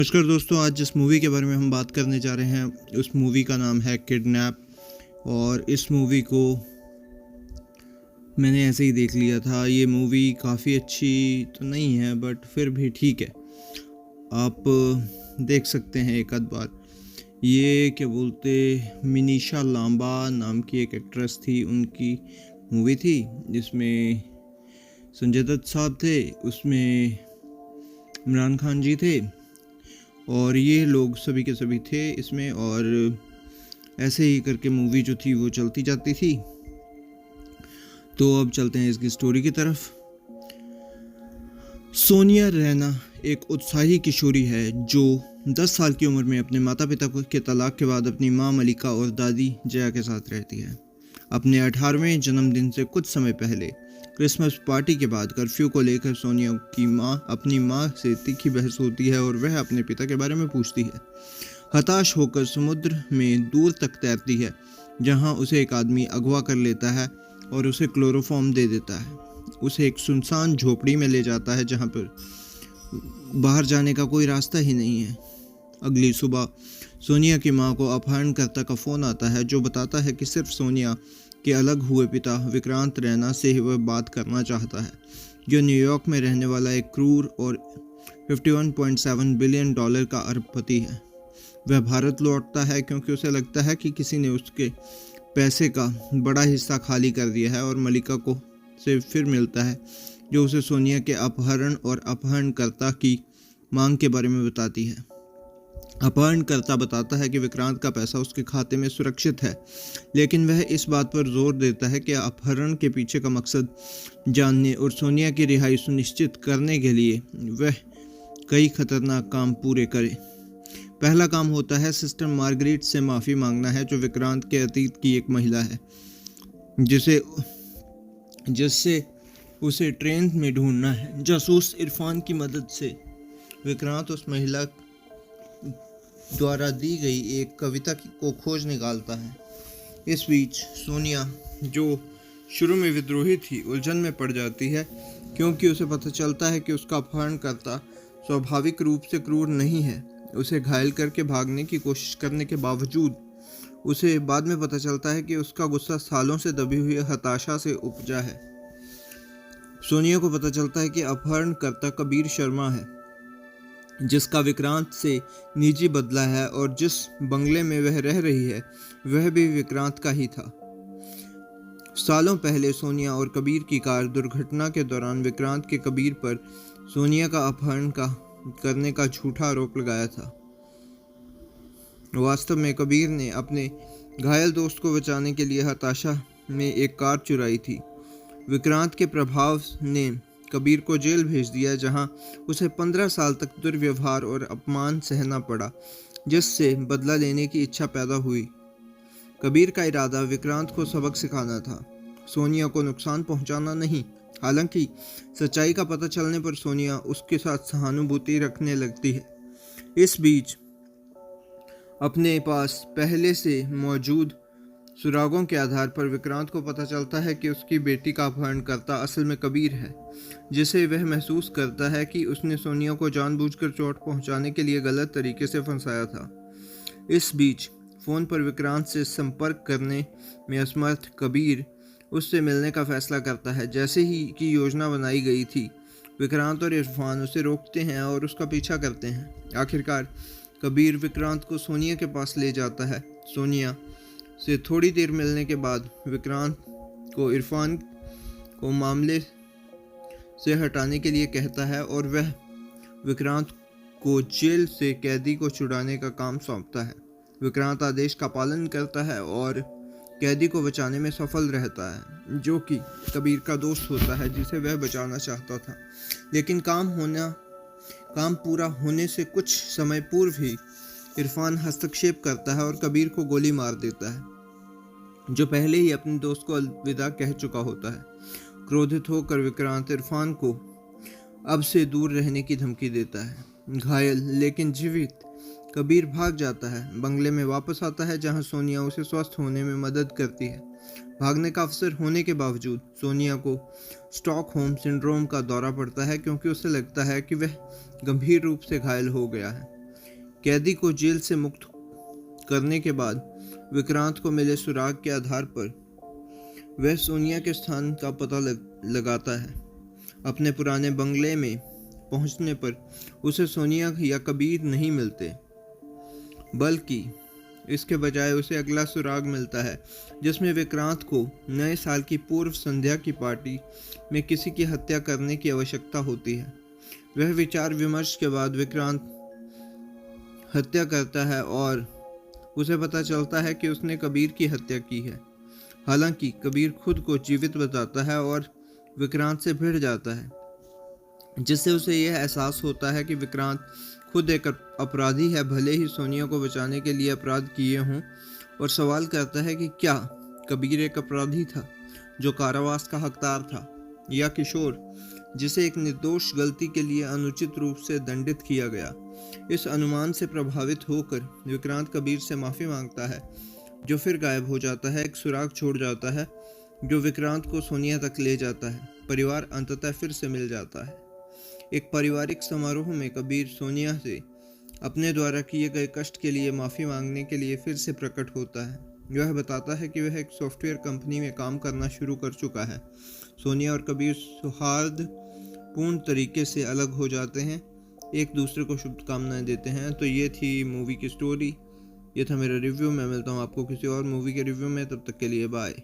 नमस्कार दोस्तों, आज जिस मूवी के बारे में हम बात करने जा रहे हैं उस मूवी का नाम है किडनैप। और इस मूवी को मैंने ऐसे ही देख लिया था। ये मूवी काफ़ी अच्छी तो नहीं है बट फिर भी ठीक है, आप देख सकते हैं एक आध बार। ये क्या बोलते, मिनीशा लांबा नाम की एक एक्ट्रेस थी, उनकी मूवी थी जिसमें संजय दत्त साहब थे, उसमें इमरान खान जी थे और ये लोग सभी के सभी थे इसमें। और ऐसे ही करके मूवी जो थी वो चलती जाती थी। तो अब चलते हैं इसकी स्टोरी की तरफ। सोनिया रैना एक उत्साही किशोरी है जो 10 साल की उम्र में अपने माता पिता के तलाक के बाद अपनी मां मलिका और दादी जया के साथ रहती है। अपने 18वें जन्मदिन से कुछ समय पहले क्रिसमस पार्टी के बाद कर्फ्यू को लेकर सोनिया की अपनी मां से तीखी बहस होती है और वह अपने पिता के बारे में पूछती है। हताश होकर समुद्र में दूर तक तैरती है जहां उसे एक आदमी अगवा कर लेता है और उसे क्लोरोफॉर्म दे देता है। उसे एक सुनसान झोपड़ी में ले जाता है जहां पर बाहर जाने का कोई रास्ता ही नहीं है। अगली सुबह सोनिया की मां को अपहरणकर्ता का फ़ोन आता है जो बताता है कि सिर्फ सोनिया के अलग हुए पिता विक्रांत रैना से ही वह बात करना चाहता है, जो न्यूयॉर्क में रहने वाला एक क्रूर और $51.7 बिलियन का अरबपति है। वह भारत लौटता है क्योंकि उसे लगता है कि किसी ने उसके पैसे का बड़ा हिस्सा खाली कर दिया है और मलिका को से फिर मिलता है जो उसे सोनिया के अपहरण और अपहरणकर्ता की मांग के बारे में बताती है। अपहरणकर्ता बताता है कि विक्रांत का पैसा उसके खाते में सुरक्षित है, लेकिन वह इस बात पर जोर देता है कि अपहरण के पीछे का मकसद जानने और सोनिया की रिहाई सुनिश्चित करने के लिए वह कई खतरनाक काम पूरे करे। पहला काम होता है सिस्टर मार्गरेट से माफ़ी मांगना है, जो विक्रांत के अतीत की एक महिला है जिससे उसे ट्रेन में ढूंढना है। जासूस इरफान की मदद से विक्रांत उस महिला द्वारा दी गई एक कविता को खोज निकालता है। इस बीच सोनिया, जो शुरू में विद्रोही थी, उलझन में पड़ जाती है क्योंकि उसे पता चलता है कि उसका अपहरणकर्ता स्वाभाविक रूप से क्रूर नहीं है। उसे घायल करके भागने की कोशिश करने के बावजूद उसे बाद में पता चलता है कि उसका गुस्सा सालों से दबी हुई हताशा से उपजा है। सोनिया को पता चलता है कि अपहरणकर्ता कबीर शर्मा है, जिसका विक्रांत से निजी बदला है और जिस बंगले में वह रह रही है वह भी विक्रांत का ही था। सालों पहले सोनिया और कबीर की कार दुर्घटना के दौरान विक्रांत के कबीर पर सोनिया का अपहरण करने का झूठा आरोप लगाया था। वास्तव में कबीर ने अपने घायल दोस्त को बचाने के लिए हताशा में एक कार चुराई थी। विक्रांत के प्रभाव ने कबीर को जेल भेज दिया, जहां उसे 15 साल तक दुर्व्यवहार और अपमान सहना पड़ा, जिससे बदला लेने की इच्छा पैदा हुई। कबीर का इरादा विक्रांत को सबक सिखाना था, सोनिया को नुकसान पहुंचाना नहीं। हालांकि सच्चाई का पता चलने पर सोनिया उसके साथ सहानुभूति रखने लगती है। इस बीच अपने पास पहले से मौजूद सुरागों के आधार पर विक्रांत को पता चलता है कि उसकी बेटी का अपहरणकर्ता असल में कबीर है, जिसे वह महसूस करता है कि उसने सोनिया को जानबूझकर चोट पहुंचाने के लिए गलत तरीके से फंसाया था। इस बीच फ़ोन पर विक्रांत से संपर्क करने में असमर्थ कबीर उससे मिलने का फैसला करता है। जैसे ही की योजना बनाई गई थी, विक्रांत और इरफान उसे रोकते हैं और उसका पीछा करते हैं। आखिरकार कबीर विक्रांत को सोनिया के पास ले जाता है। सोनिया से थोड़ी देर मिलने के बाद विक्रांत को इरफान को मामले से हटाने के लिए कहता है और वह विक्रांत को जेल से कैदी को छुड़ाने का काम सौंपता है। विक्रांत आदेश का पालन करता है और कैदी को बचाने में सफल रहता है, जो कि कबीर का दोस्त होता है जिसे वह बचाना चाहता था। लेकिन काम पूरा होने से कुछ समय पूर्व ही इरफान हस्तक्षेप करता है और कबीर को गोली मार देता है, जो पहले ही अपने दोस्त को अलविदा कह चुका होता है। क्रोधित होकर विक्रांत इरफान को अब से दूर रहने की धमकी देता है। घायल लेकिन जीवित कबीर भाग जाता है, बंगले में वापस आता है जहां सोनिया उसे स्वस्थ होने में मदद करती है। भागने का अवसर होने के बावजूद सोनिया को स्टॉकहोम सिंड्रोम का दौरा पड़ता है, क्योंकि उसे लगता है कि वह गंभीर रूप से घायल हो गया है। कैदी को जेल से मुक्त करने के बाद विक्रांत को मिले सुराग के आधार पर वह सोनिया के स्थान का पता लगाता है। अपने पुराने बंगले में पहुंचने पर उसे सोनिया या कबीर नहीं मिलते, बल्कि इसके बजाय उसे अगला सुराग मिलता है जिसमें विक्रांत को नए साल की पूर्व संध्या की पार्टी में किसी की हत्या करने की आवश्यकता होती है। वह विचार विमर्श के बाद विक्रांत हत्या करता है और उसे पता चलता है कि उसने कबीर की हत्या की है। हालांकि कबीर खुद को जीवित बताता है और विक्रांत से भिड़ जाता है, जिससे उसे यह एहसास होता है कि विक्रांत खुद एक अपराधी है, भले ही सोनिया को बचाने के लिए अपराध किए हों, और सवाल करता है कि क्या कबीर एक अपराधी था जो कारावास का हकदार था, या किशोर जिसे एक निर्दोष गलती के लिए अनुचित रूप से दंडित किया गया। इस अनुमान से प्रभावित होकर विक्रांत कबीर से माफ़ी मांगता है, जो फिर गायब हो जाता है। एक सुराग छोड़ जाता है जो विक्रांत को सोनिया तक ले जाता है। परिवार अंततः फिर से मिल जाता है। एक पारिवारिक समारोह में कबीर सोनिया से अपने द्वारा किए गए कष्ट के लिए माफ़ी मांगने के लिए फिर से प्रकट होता है। वह बताता है कि वह एक सॉफ्टवेयर कंपनी में काम करना शुरू कर चुका है। सोनिया और कबीर सौहार्दपूर्ण तरीके से अलग हो जाते हैं, एक दूसरे को शुभकामनाएं देते हैं। तो ये थी मूवी की स्टोरी, ये था मेरा रिव्यू। मैं मिलता हूँ आपको किसी और मूवी के रिव्यू में, तब तक के लिए बाय।